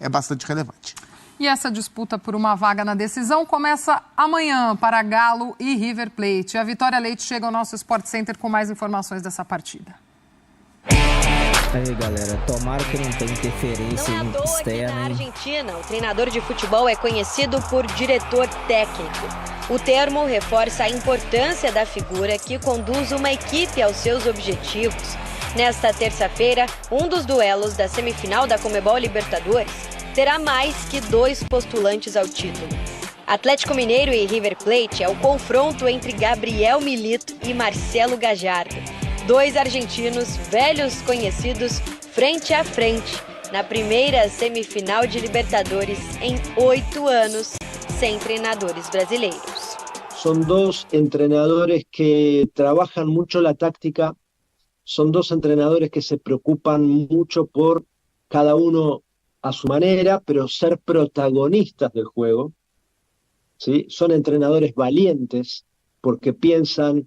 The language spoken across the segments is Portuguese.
é bastante relevante. E essa disputa por uma vaga na decisão começa amanhã para Galo e River Plate. A Vitória Leite chega ao nosso Sport Center com mais informações dessa partida. Aí, galera, tomara que não tenha interferência externa. Não é à toa que na Argentina, o treinador de futebol é conhecido por diretor técnico. O termo reforça a importância da figura que conduz uma equipe aos seus objetivos. Nesta terça-feira, um dos duelos da semifinal da Conmebol Libertadores terá mais que 2 postulantes ao título. Atlético Mineiro e River Plate é o confronto entre Gabriel Milito e Marcelo Gallardo. 2 argentinos velhos conhecidos frente a frente na primeira semifinal de Libertadores em 8 anos sem treinadores brasileiros. Son 2 entrenadores que trabajan mucho la táctica, son 2 entrenadores que se preocupan mucho por cada uno a su manera, pero ser protagonistas del juego, ¿sí? Son entrenadores valientes porque piensan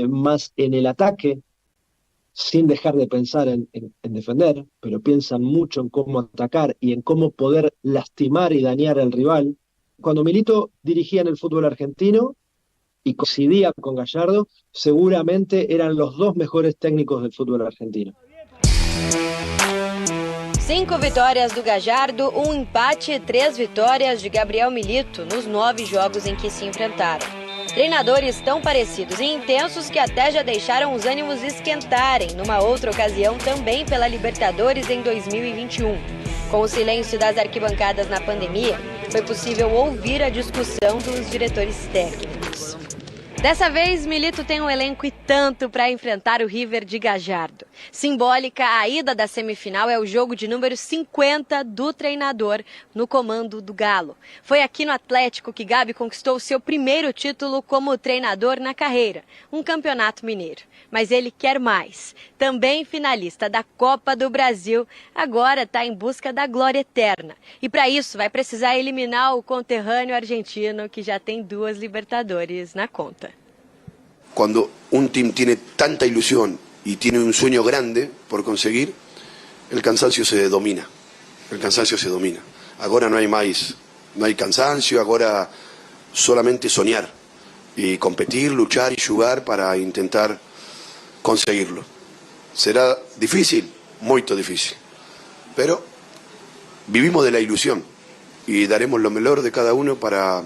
más en el ataque, sin dejar de pensar en defender, pero piensan mucho en cómo atacar y en cómo poder lastimar y dañar al rival. Cuando Milito dirigía en el fútbol argentino y coincidía con Gallardo, seguramente eran los 2 mejores técnicos del fútbol argentino. 5 vitórias do Gallardo, 1 empate e 3 vitórias de Gabriel Milito nos 9 jogos em que se enfrentaram. Treinadores tão parecidos e intensos que até já deixaram os ânimos esquentarem numa outra ocasião também pela Libertadores em 2021. Com o silêncio das arquibancadas na pandemia, foi possível ouvir a discussão dos diretores técnicos. Dessa vez, Milito tem um elenco e tanto para enfrentar o River de Gallardo. Simbólica, a ida da semifinal é o jogo de número 50 do treinador no comando do Galo. Foi aqui no Atlético que Gabi conquistou seu primeiro título como treinador na carreira, um campeonato mineiro. Mas ele quer mais. Também finalista da Copa do Brasil, agora está em busca da glória eterna. E para isso vai precisar eliminar o conterrâneo argentino que já tem 2 Libertadores na conta. Cuando un team tiene tanta ilusión y tiene un sueño grande por conseguir, el cansancio se domina. El cansancio se domina. Ahora no hay más, no hay cansancio, ahora solamente soñar y competir, luchar y jugar para intentar conseguirlo. Será difícil, muy difícil, pero vivimos de la ilusión y daremos lo mejor de cada uno para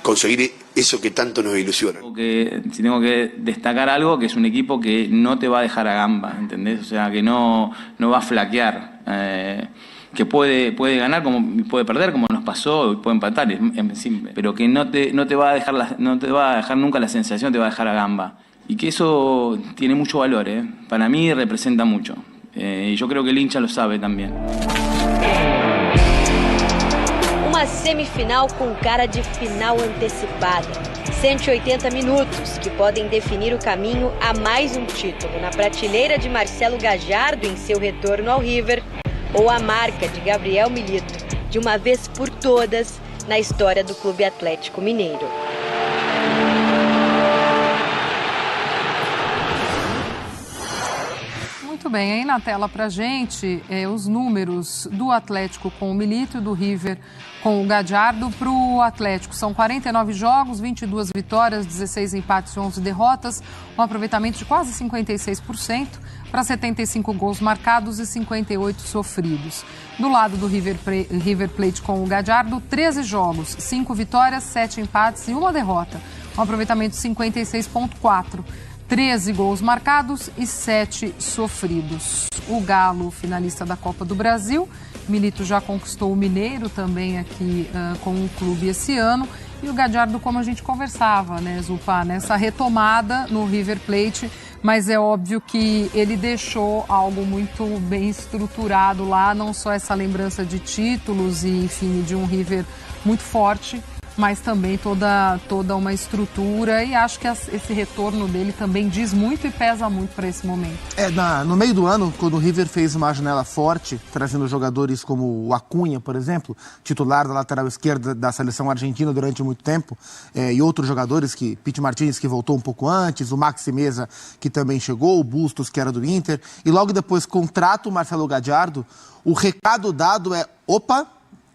conseguir eso que tanto nos ilusiona. Si tengo que destacar algo, que es un equipo que no te va a dejar a gamba, ¿entendés? O sea, que no va a flaquear, que puede ganar como puede perder, como nos pasó, y puede empatar, es simple, pero que no te va a dejar nunca la sensación, te va a dejar a gamba. Y que eso tiene mucho valor, para mí representa mucho. Y yo creo que el hincha lo sabe también. Uma semifinal com cara de final antecipada. 180 minutos que podem definir o caminho a mais um título na prateleira de Marcelo Gallardo em seu retorno ao River, ou a marca de Gabriel Milito, de uma vez por todas, na história do Clube Atlético Mineiro. Muito bem, aí na tela pra gente os números do Atlético com o Milito e do River com o Gallardo. Para o Atlético são 49 jogos, 22 vitórias, 16 empates e 11 derrotas, um aproveitamento de quase 56%, para 75 gols marcados e 58 sofridos. Do lado do River Plate com o Gallardo, 13 jogos, 5 vitórias, 7 empates e 1 derrota, um aproveitamento de 56,4%. 13 gols marcados e 7 sofridos. O Galo, finalista da Copa do Brasil. Milito já conquistou o Mineiro também aqui com o clube esse ano. E o Gallardo, como a gente conversava, né, Zupá, nessa retomada no River Plate. Mas é óbvio que ele deixou algo muito bem estruturado lá, não só essa lembrança de títulos e, enfim, de um River muito forte, mas também toda uma estrutura, e acho que esse retorno dele também diz muito e pesa muito para esse momento. No meio do ano, quando o River fez uma janela forte, trazendo jogadores como o Acunha, por exemplo, titular da lateral esquerda da seleção argentina durante muito tempo, e outros jogadores, Pity Martínez, que voltou um pouco antes, o Maxi Meza, que também chegou, o Bustos, que era do Inter, e logo depois contrata o Marcelo Gallardo, o recado dado é, opa,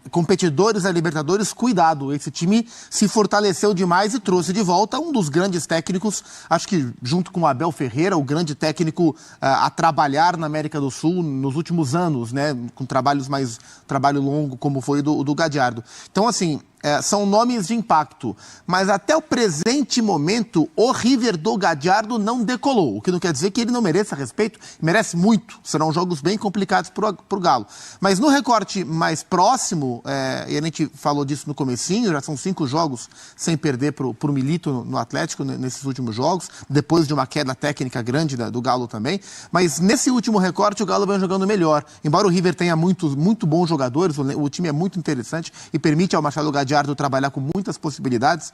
competidores da Libertadores, cuidado, esse time se fortaleceu demais e trouxe de volta um dos grandes técnicos, acho que junto com o Abel Ferreira, o grande técnico a trabalhar na América do Sul nos últimos anos, né, com trabalho longo como foi o do Gallardo. Então, assim, são nomes de impacto, mas até o presente momento o River do Gallardo não decolou, o que não quer dizer que ele não mereça respeito, merece muito, serão jogos bem complicados para o Galo. Mas no recorte mais próximo, e a gente falou disso no comecinho, já são 5 jogos sem perder para o Milito no Atlético nesses últimos jogos, depois de uma queda técnica grande do Galo também, mas nesse último recorte o Galo vem jogando melhor, embora o River tenha muito bons jogadores, o time é muito interessante e permite ao Marcelo Gallardo trabalhar com muitas possibilidades.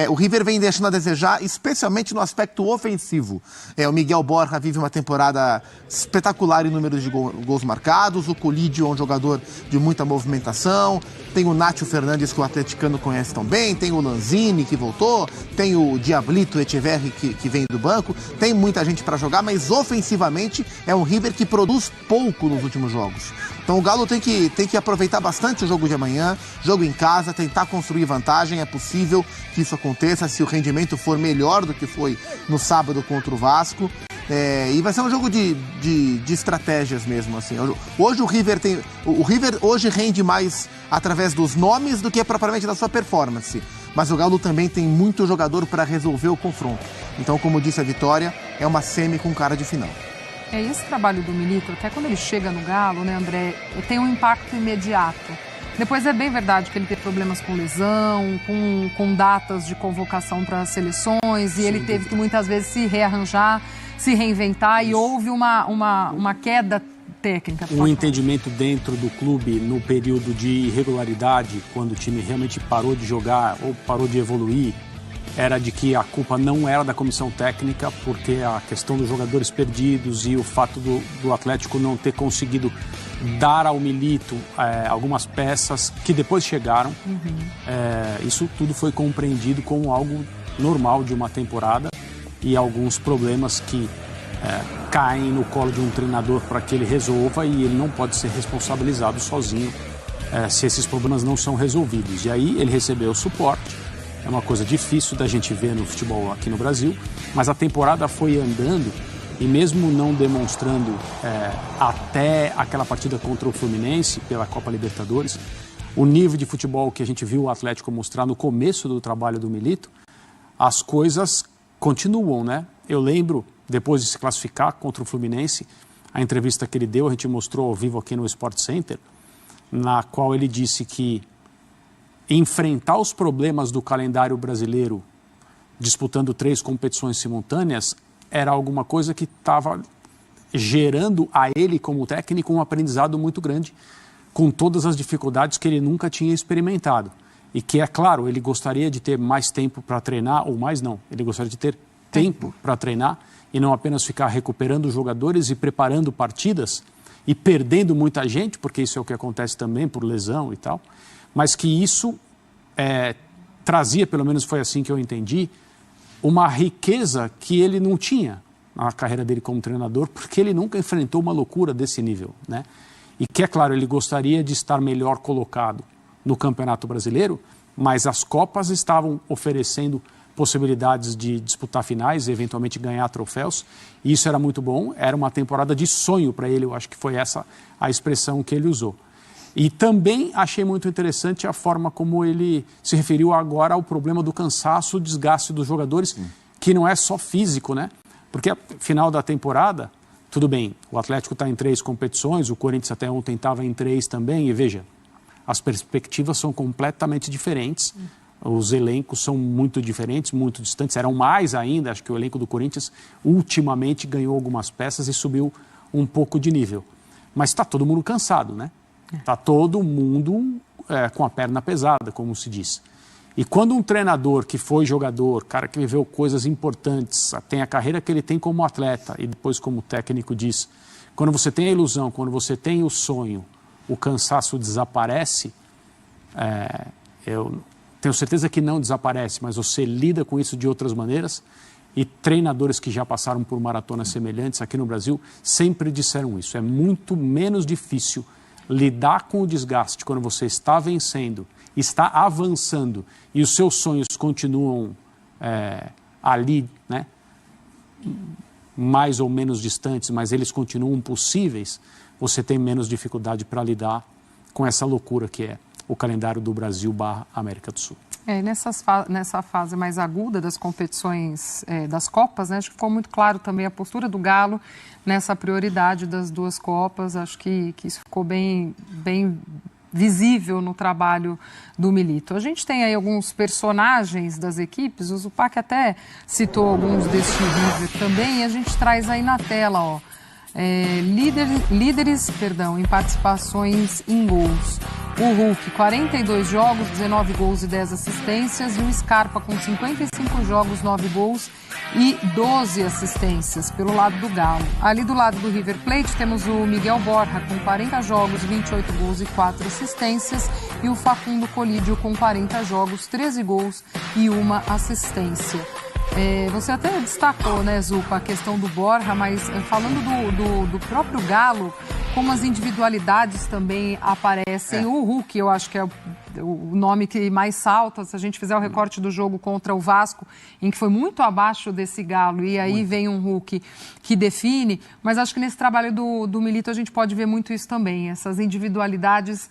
O River vem deixando a desejar, especialmente no aspecto ofensivo. O Miguel Borja vive uma temporada espetacular em números de gols marcados, o Colídio é um jogador de muita movimentação, tem o Nátio Fernandes, que o atleticano conhece tão bem, tem o Lanzini, que voltou, tem o Diablito Echeverri, que vem do banco, tem muita gente para jogar, mas ofensivamente é um River que produz pouco nos últimos jogos. Então o Galo tem que aproveitar bastante o jogo de amanhã, jogo em casa, tentar construir vantagem, é possível que isso aconteça se o rendimento for melhor do que foi no sábado contra o Vasco. E vai ser um jogo de estratégias mesmo, assim. Hoje o River hoje rende mais através dos nomes do que propriamente da sua performance. Mas o Galo também tem muito jogador para resolver o confronto. Então, como disse a Vitória, é uma semi com cara de final. Esse trabalho do Milito, até quando ele chega no Galo, né, André, tem um impacto imediato. Depois é bem verdade que ele teve problemas com lesão, com datas de convocação para as seleções, e ele teve que muitas vezes se rearranjar, se reinventar, e houve uma queda técnica. Um entendimento dentro do clube no período de irregularidade, quando o time realmente parou de jogar ou parou de evoluir, era de que a culpa não era da comissão técnica, porque a questão dos jogadores perdidos e o fato do Atlético não ter conseguido dar ao Milito algumas peças que depois chegaram. Isso tudo foi compreendido como algo normal de uma temporada e alguns problemas que caem no colo de um treinador para que ele resolva, e ele não pode ser responsabilizado sozinho se esses problemas não são resolvidos. E aí ele recebeu o suporte. É uma coisa difícil da gente ver no futebol aqui no Brasil, mas a temporada foi andando e mesmo não demonstrando até aquela partida contra o Fluminense pela Copa Libertadores, o nível de futebol que a gente viu o Atlético mostrar no começo do trabalho do Milito, as coisas continuam, né? Eu lembro, depois de se classificar contra o Fluminense, a entrevista que ele deu, a gente mostrou ao vivo aqui no Sport Center, na qual ele disse que enfrentar os problemas do calendário brasileiro disputando 3 competições simultâneas era alguma coisa que estava gerando a ele como técnico um aprendizado muito grande, com todas as dificuldades que ele nunca tinha experimentado. E que, é claro, ele gostaria de ter mais tempo para treinar, ou mais não, ele gostaria de ter tempo para treinar e não apenas ficar recuperando jogadores e preparando partidas e perdendo muita gente, porque isso é o que acontece também por lesão e tal. Mas que isso trazia, pelo menos foi assim que eu entendi, uma riqueza que ele não tinha na carreira dele como treinador, porque ele nunca enfrentou uma loucura desse nível, né? E que, é claro, ele gostaria de estar melhor colocado no Campeonato Brasileiro, mas as Copas estavam oferecendo possibilidades de disputar finais e eventualmente ganhar troféus, e isso era muito bom, era uma temporada de sonho para ele, eu acho que foi essa a expressão que ele usou. E também achei muito interessante a forma como ele se referiu agora ao problema do cansaço, do desgaste dos jogadores, que não é só físico, né? Porque a final da temporada, tudo bem, o Atlético está em 3 competições, o Corinthians até ontem estava em 3 também, e veja, as perspectivas são completamente diferentes, os elencos são muito diferentes, muito distantes, eram mais ainda, acho que o elenco do Corinthians ultimamente ganhou algumas peças e subiu um pouco de nível. Mas está todo mundo cansado, né? Está todo mundo com a perna pesada, como se diz. E quando um treinador que foi jogador, cara que viveu coisas importantes, tem a carreira que ele tem como atleta e depois como técnico diz, quando você tem a ilusão, quando você tem o sonho, o cansaço desaparece, eu tenho certeza que não desaparece, mas você lida com isso de outras maneiras. E treinadores que já passaram por maratonas semelhantes aqui no Brasil sempre disseram isso. É muito menos difícil lidar com o desgaste quando você está vencendo, está avançando e os seus sonhos continuam ali, né? Mais ou menos distantes, mas eles continuam possíveis, você tem menos dificuldade para lidar com essa loucura que é o calendário do Brasil / América do Sul. E nessa fase mais aguda das competições, das Copas, né, acho que ficou muito claro também a postura do Galo nessa prioridade das duas Copas. Acho que isso ficou bem visível no trabalho do Milito. A gente tem aí alguns personagens das equipes, o Zupac até citou alguns desse River também, e a gente traz aí na tela, ó, líderes em participações em gols. O Hulk, 42 jogos, 19 gols e 10 assistências. E o Scarpa com 55 jogos, 9 gols e 12 assistências pelo lado do Galo. Ali do lado do River Plate temos o Miguel Borja com 40 jogos, 28 gols e 4 assistências. E o Facundo Colídio com 40 jogos, 13 gols e 1 assistência. Você até destacou, né, Zupa, a questão do Borja, mas falando do próprio Galo, como as individualidades também aparecem. O Hulk, eu acho que é o nome que mais salta, se a gente fizer o recorte do jogo contra o Vasco, em que foi muito abaixo desse Galo, e aí vem um Hulk que define, mas acho que nesse trabalho do Milito a gente pode ver muito isso também, essas individualidades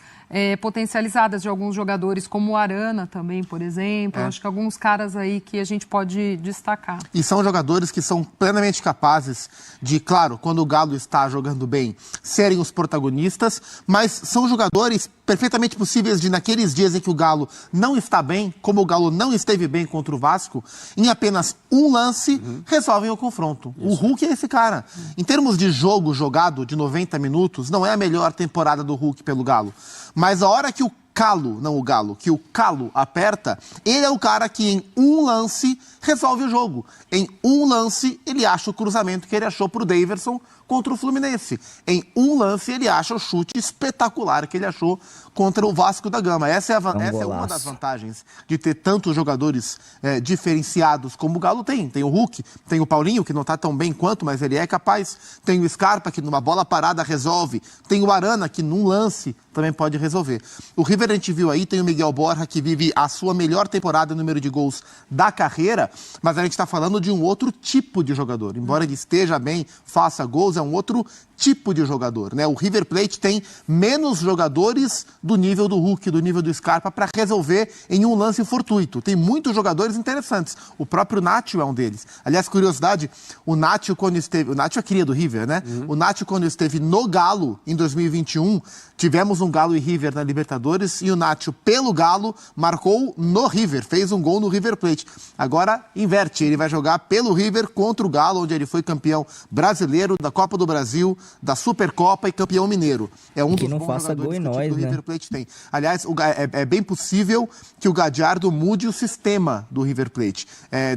potencializadas de alguns jogadores, como o Arana também, por exemplo. Acho que alguns caras aí que a gente pode destacar. E são jogadores que são plenamente capazes de, claro, quando o Galo está jogando bem, serem os protagonistas, mas são jogadores perfeitamente possíveis de, naqueles dias em que o Galo não está bem, como o Galo não esteve bem contra o Vasco, em apenas um lance, resolvem o confronto. Isso. O Hulk é esse cara. Em termos de jogo jogado de 90 minutos, não é a melhor temporada do Hulk pelo Galo. Mas a hora que o Calo aperta, ele é o cara que em um lance resolve o jogo. Em um lance, ele acha o cruzamento que ele achou pro Daverson contra o Fluminense. Em um lance, ele acha o chute espetacular que ele achou contra o Vasco da Gama. Essa é uma das vantagens de ter tantos jogadores diferenciados como o Galo tem. Tem o Hulk, tem o Paulinho, que não está tão bem quanto, mas ele é capaz. Tem o Scarpa, que numa bola parada resolve. Tem o Arana, que num lance também pode resolver. O River, a gente viu aí, tem o Miguel Borja, que vive a sua melhor temporada em número de gols da carreira, mas a gente está falando de um outro tipo de jogador. Embora ele esteja bem, faça gols, é um outro tipo de jogador, né? O River Plate tem menos jogadores do nível do Hulk, do nível do Scarpa, para resolver em um lance fortuito. Tem muitos jogadores interessantes. O próprio Nacho é um deles. Aliás, curiosidade, o Nacho, quando esteve... O Nacho é cria do River, né? O Nacho, quando esteve no Galo, em 2021, tivemos um Galo e River na Libertadores, e o Nacho, pelo Galo, marcou no River, fez um gol no River Plate. Agora, inverte, ele vai jogar pelo River contra o Galo, onde ele foi campeão brasileiro da Copa do Brasil, da Supercopa e campeão mineiro. É um dos bons jogadores que o time do River Plate tem. Aliás, é bem possível que o Gadiardo mude o sistema do River Plate.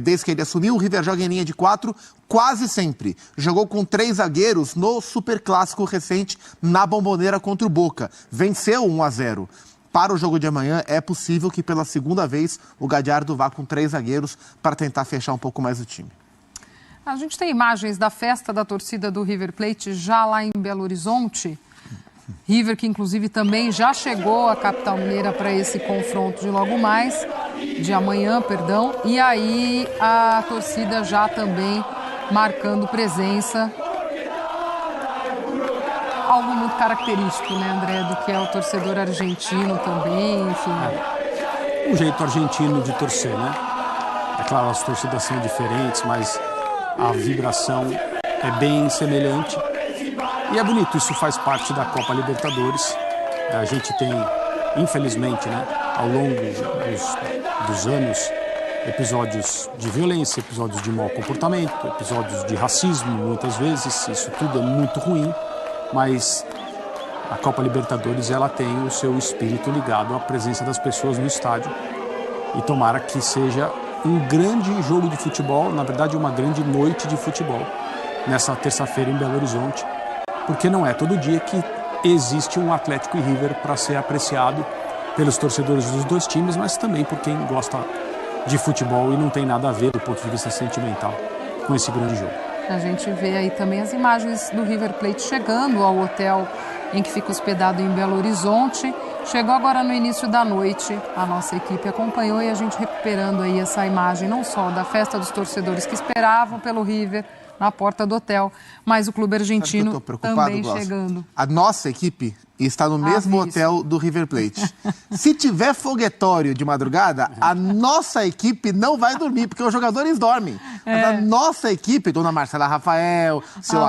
Desde que ele assumiu, o River joga em linha de 4 quase sempre. Jogou com 3 zagueiros no Superclássico recente na Bombonera contra o Boca. Venceu 1-0. Para o jogo de amanhã, é possível que pela segunda vez o Gadiardo vá com 3 zagueiros para tentar fechar um pouco mais o time. A gente tem imagens da festa da torcida do River Plate já lá em Belo Horizonte. River, que inclusive também já chegou à capital mineira para esse confronto de logo mais, de amanhã, perdão. E aí a torcida já também marcando presença. Algo muito característico, né, André, do que é o torcedor argentino também, enfim. Um jeito argentino de torcer, né? É claro, as torcidas são diferentes, mas a vibração é bem semelhante. E é bonito, isso faz parte da Copa Libertadores. A gente tem, infelizmente, né, ao longo dos anos, episódios de violência, episódios de mau comportamento, episódios de racismo, muitas vezes. Isso tudo é muito ruim, mas a Copa Libertadores ela tem o seu espírito ligado à presença das pessoas no estádio. E tomara que seja um grande jogo de futebol, na verdade uma grande noite de futebol, nessa terça-feira em Belo Horizonte, porque não é todo dia que existe um Atlético e River para ser apreciado pelos torcedores dos dois times, mas também por quem gosta de futebol e não tem nada a ver do ponto de vista sentimental com esse grande jogo. A gente vê aí também as imagens do River Plate chegando ao hotel em que fica hospedado em Belo Horizonte. Chegou agora no início da noite, a nossa equipe acompanhou e a gente recuperando aí essa imagem, não só da festa dos torcedores que esperavam pelo River na porta do hotel, mas o clube argentino também chegando. A nossa equipe está no mesmo hotel do River Plate. Se tiver foguetório de madrugada, a nossa equipe não vai dormir, porque os jogadores dormem. Mas a nossa equipe, Dona Marcela Rafael, seu